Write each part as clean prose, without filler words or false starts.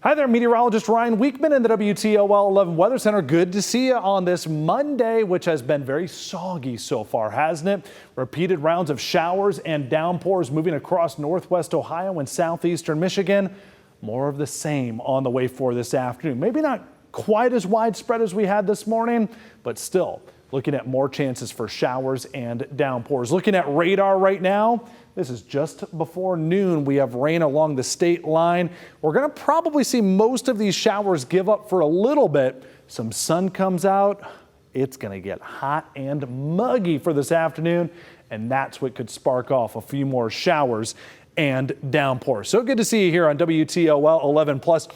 Hi there, meteorologist Ryan Weekman in the WTOL 11 Weather Center. Good to see you on this Monday, which has been very soggy so far, hasn't it? Repeated rounds of showers and downpours moving across northwest Ohio and southeastern Michigan. More of the same on the way for this afternoon. Maybe not quite as widespread as we had this morning, but still looking at more chances for showers and downpours. Looking at radar right now, this is just before noon. We have rain along the state line. We're going to probably see most of these showers give up for a little bit. Some sun comes out. It's going to get hot and muggy for this afternoon, and that's what could spark off a few more showers and downpours. So good to see you here on WTOL 11 Plus.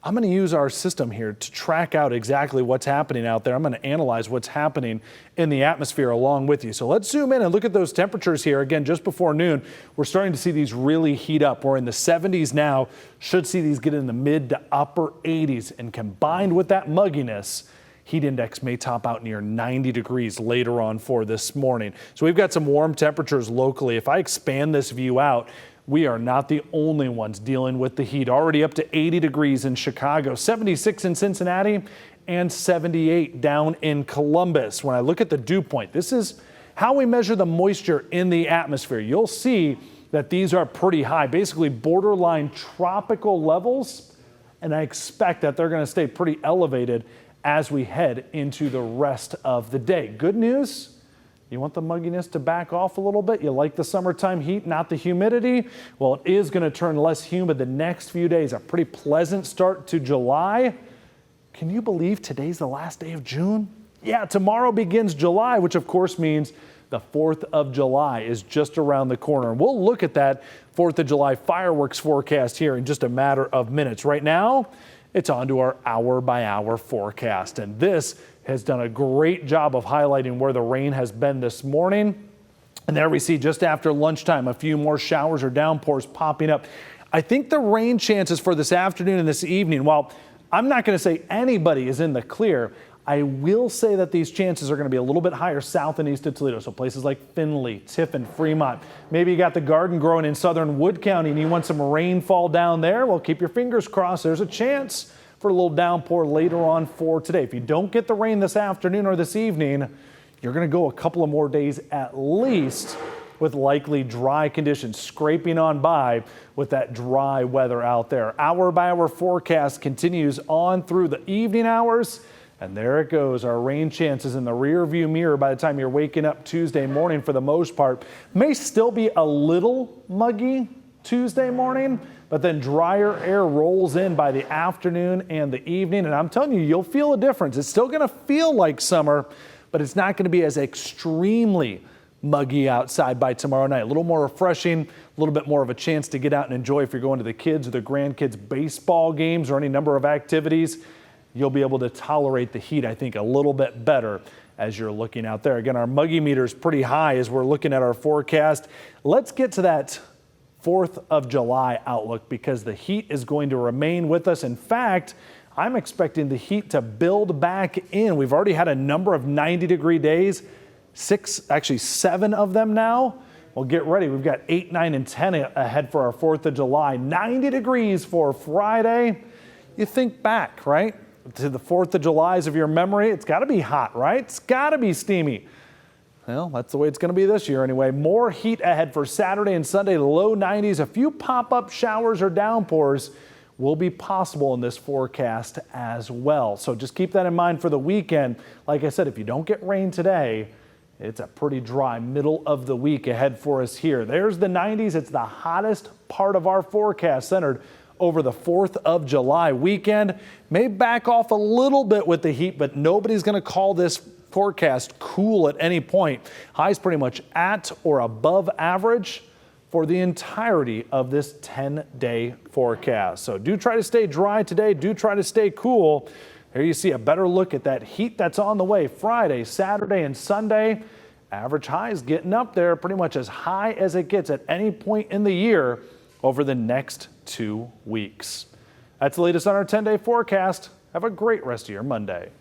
I'm going to use our system here to track out exactly what's happening out there. I'm going to analyze what's happening in the atmosphere along with you. So let's zoom in and look at those temperatures here. Again, just before noon, we're starting to see these really heat up. We're in the 70s now. Should see these get in the mid to upper 80s. And combined with that mugginess, heat index may top out near 90 degrees later on for this morning. So we've got some warm temperatures locally. If I expand this view out, we are not the only ones dealing with the heat. Already up to 80 degrees in Chicago, 76 in Cincinnati, and 78 down in Columbus. When I look at the dew point, this is how we measure the moisture in the atmosphere. You'll see that these are pretty high, basically borderline tropical levels, and I expect that they're going to stay pretty elevated as we head into the rest of the day. Good news. You want the mugginess to back off a little bit? You like the summertime heat, not the humidity? Well, it is going to turn less humid the next few days. A pretty pleasant start to July. Can you believe today's the last day of June? Yeah, tomorrow begins July, which of course means the 4th of July is just around the corner. And we'll look at that 4th of July fireworks forecast here in just a matter of minutes. Right now, it's on to our hour-by-hour forecast. And this has done a great job of highlighting where the rain has been this morning. And there we see just after lunchtime, a few more showers or downpours popping up. I think the rain chances for this afternoon and this evening, while I'm not going to say anybody is in the clear, I will say that these chances are going to be a little bit higher south and east of Toledo. So places like Findlay, Tiffin, Fremont. Maybe you got the garden growing in southern Wood County and you want some rainfall down there. Well, keep your fingers crossed. There's a chance for a little downpour later on for today. If you don't get the rain this afternoon or this evening, you're going to go a couple of more days at least with likely dry conditions, scraping on by with that dry weather out there. Hour by hour forecast continues on through the evening hours. And there it goes. Our rain chances in the rear view mirror by the time you're waking up Tuesday morning for the most part. May still be a little muggy Tuesday morning, but then drier air rolls in by the afternoon and the evening. And I'm telling you, you'll feel a difference. It's still going to feel like summer, but it's not going to be as extremely muggy outside by tomorrow night. A little more refreshing, a little bit more of a chance to get out and enjoy if you're going to the kids or the grandkids baseball games or any number of activities. You'll be able to tolerate the heat, I think, a little bit better as you're looking out there. Again, our muggy meter is pretty high as we're looking at our forecast. Let's get to that 4th of July outlook because the heat is going to remain with us. In fact, I'm expecting the heat to build back in. We've already had a number of 90-degree days, 7 of them now. Well, get ready. We've got 8, 9, and 10 ahead for our 4th of July. 90 degrees for Friday. You think back, right, to the 4th of July's of your memory. It's got to be hot, right? It's got to be steamy. Well, that's the way it's going to be this year anyway. More heat ahead for Saturday and Sunday, the low 90s. A few pop-up showers or downpours will be possible in this forecast as well. So just keep that in mind for the weekend. Like I said, if you don't get rain today, it's a pretty dry middle of the week ahead for us here. There's the 90s. It's the hottest part of our forecast centered over the 4th of July weekend. May back off a little bit with the heat, but nobody's going to call this forecast cool at any point. Highs pretty much at or above average for the entirety of this 10-day forecast. So do try to stay dry today. Do try to stay cool. Here you see a better look at that heat that's on the way Friday, Saturday, and Sunday. Average highs getting up there pretty much as high as it gets at any point in the year over the next 2 weeks. That's the latest on our 10-day forecast. Have a great rest of your Monday.